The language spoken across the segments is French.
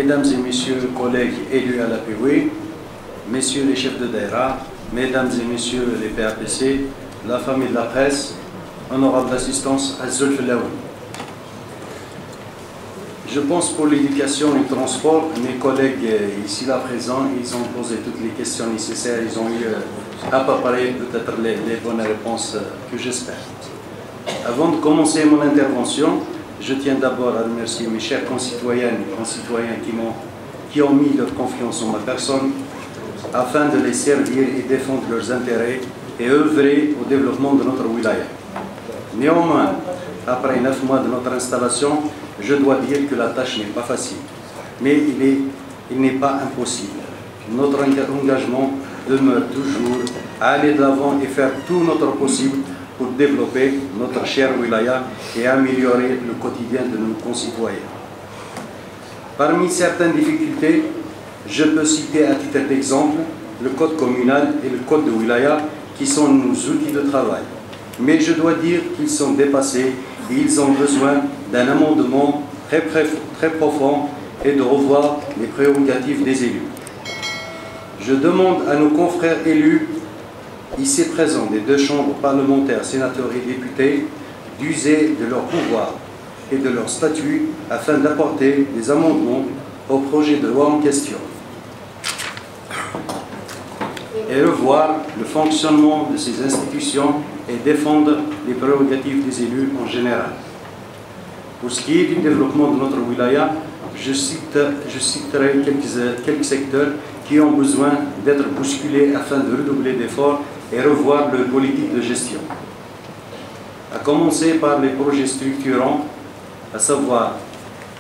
mesdames et messieurs collègues élus à la POE, messieurs les chefs de Daïra, mesdames et messieurs les PAPC, la famille de la presse, honorable assistance Azul Felaoui. Je pense pour l'éducation et le transport, mes collègues ici là présents, ils ont posé toutes les questions nécessaires, ils ont eu à peu près peut-être les bonnes réponses que j'espère. Avant de commencer mon intervention, je tiens d'abord à remercier mes chers concitoyennes et concitoyens qui ont mis leur confiance en ma personne afin de les servir et défendre leurs intérêts et œuvrer au développement de notre wilaya. Néanmoins, après 9 mois de notre installation, je dois dire que la tâche n'est pas facile, mais il n'est pas impossible. Notre engagement demeure toujours à aller de l'avant et faire tout notre possible pour développer notre chère wilaya et améliorer le quotidien de nos concitoyens. Parmi certaines difficultés, je peux citer à titre d'exemple le code communal et le code de wilaya qui sont nos outils de travail. Mais je dois dire qu'ils sont dépassés et ils ont besoin d'un amendement très profond et de revoir les prérogatives des élus. Je demande à nos confrères élus ici présents des deux chambres parlementaires, sénateurs et députés, d'user de leur pouvoir et de leur statut afin d'apporter des amendements au projet de loi en question et revoir le fonctionnement de ces institutions et défendre les prérogatives des élus en général. Pour ce qui est du développement de notre wilaya, je citerai quelques secteurs qui ont besoin d'être bousculés afin de redoubler d'efforts et revoir leur politique de gestion. À commencer par les projets structurants, à savoir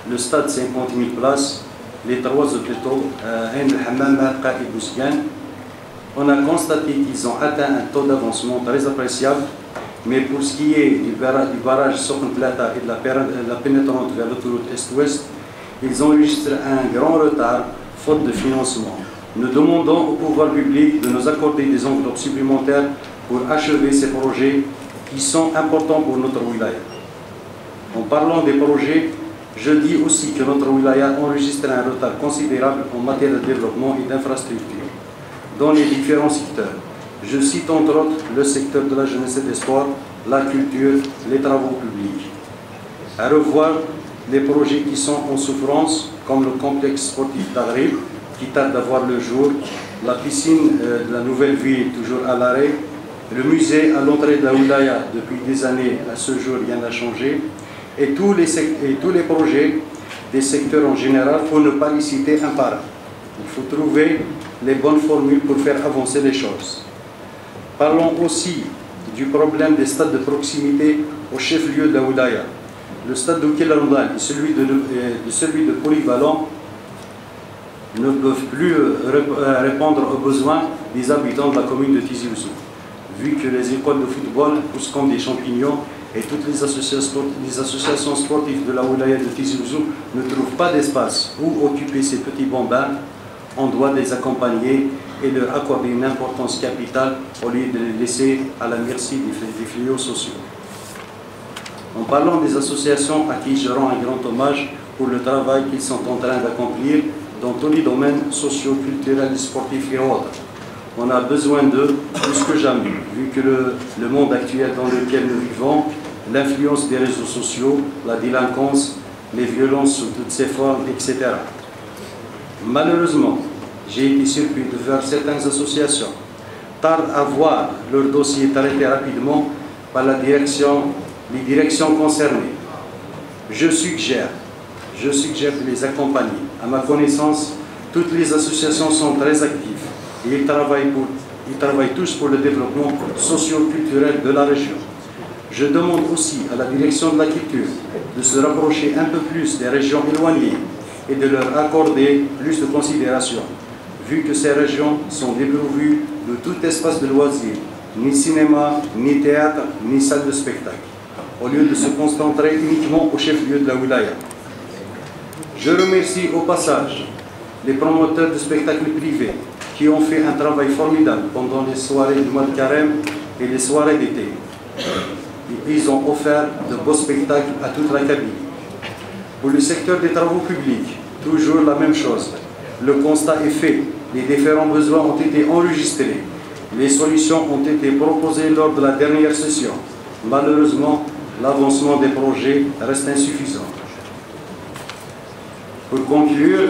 le stade 50 000 places, les 3 hôpitaux, Ain el-Hammam, Marqa et Bousgane. On a constaté qu'ils ont atteint un taux d'avancement très appréciable, mais pour ce qui est du barrage Sokn Plata et de la pénétrante vers l'autoroute Est-Ouest, ils ont enregistré un grand retard faute de financement. Nous demandons au pouvoir public de nous accorder des enveloppes supplémentaires pour achever ces projets qui sont importants pour notre wilaya. En parlant des projets, je dis aussi que notre wilaya enregistre un retard considérable en matière de développement et d'infrastructures dans les différents secteurs. Je cite entre autres le secteur de la jeunesse et des sports, la culture, les travaux publics. À revoir les projets qui sont en souffrance, comme le complexe sportif d'Aghrib, qui tarde d'avoir le jour, la piscine de la nouvelle ville toujours à l'arrêt, le musée à l'entrée de la wilaya depuis des années, à ce jour rien n'a changé, et tous les projets des secteurs en général, pour ne pas les citer un par un. Il faut trouver les bonnes formules pour faire avancer les choses. Parlons aussi du problème des stades de proximité au chef-lieu de la wilaya. Le stade de Kilarandal et celui de Polyvalent ne peuvent plus répondre aux besoins des habitants de la commune de Tizi Ouzou, vu que les écoles de football poussent comme des champignons et toutes les associations sportives de la wilaya de Tizi Ouzou ne trouvent pas d'espace où occuper ces petits bambins. On doit les accompagner et leur accorder une importance capitale au lieu de les laisser à la merci des fléaux sociaux. En parlant des associations à qui je rends un grand hommage pour le travail qu'ils sont en train d'accomplir dans tous les domaines sociaux, culturels, sportifs et autres. On a besoin d'eux plus que jamais, vu que le monde actuel dans lequel nous vivons, l'influence des réseaux sociaux, la délinquance, les violences sous toutes ses formes, etc. Malheureusement, j'ai été surpris de voir certaines associations tardent à voir leur dossier traité rapidement par les directions concernées. Je suggère de les accompagner. À ma connaissance, toutes les associations sont très actives et ils travaillent tous pour le développement socio-culturel de la région. Je demande aussi à la direction de la culture de se rapprocher un peu plus des régions éloignées et de leur accorder plus de considération, vu que ces régions sont dépourvues de tout espace de loisirs, ni cinéma, ni théâtre, ni salle de spectacle, au lieu de se concentrer uniquement au chef-lieu de la wilaya. Je remercie au passage les promoteurs de spectacles privés qui ont fait un travail formidable pendant les soirées du mois de carême et les soirées d'été. Ils ont offert de beaux spectacles à toute la cabine. Pour le secteur des travaux publics, toujours la même chose. Le constat est fait, les différents besoins ont été enregistrés, les solutions ont été proposées lors de la dernière session. Malheureusement, l'avancement des projets reste insuffisant. Pour conclure,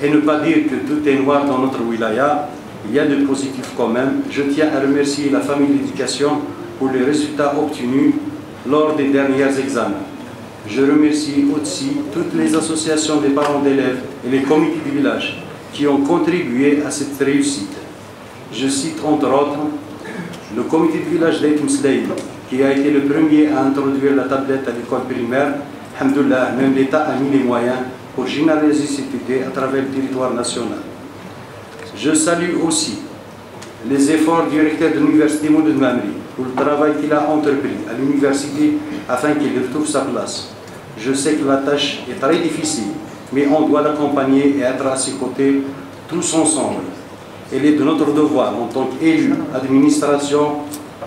et ne pas dire que tout est noir dans notre wilaya, il y a de positifs quand même. Je tiens à remercier la famille d'éducation pour les résultats obtenus lors des derniers examens. Je remercie aussi toutes les associations des parents d'élèves et les comités du village qui ont contribué à cette réussite. Je cite entre autres le comité du village d'Aït Mslaïm, qui a été le premier à introduire la tablette à l'école primaire. Alhamdoulilah, même l'État a mis les moyens pour généraliser cette idée à travers le territoire national. Je salue aussi les efforts du recteur de l'université Mouloud Mamri pour le travail qu'il a entrepris à l'université afin qu'il retrouve sa place. Je sais que la tâche est très difficile, mais on doit l'accompagner et être à ses côtés tous ensemble. Il est de notre devoir en tant qu'élus, administration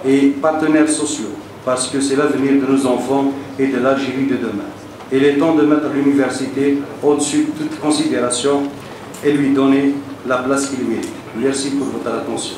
et partenaires sociaux, parce que c'est l'avenir de nos enfants et de l'Algérie de demain. Il est temps de mettre l'université au-dessus de toute considération et lui donner la place qu'il mérite. Merci pour votre attention.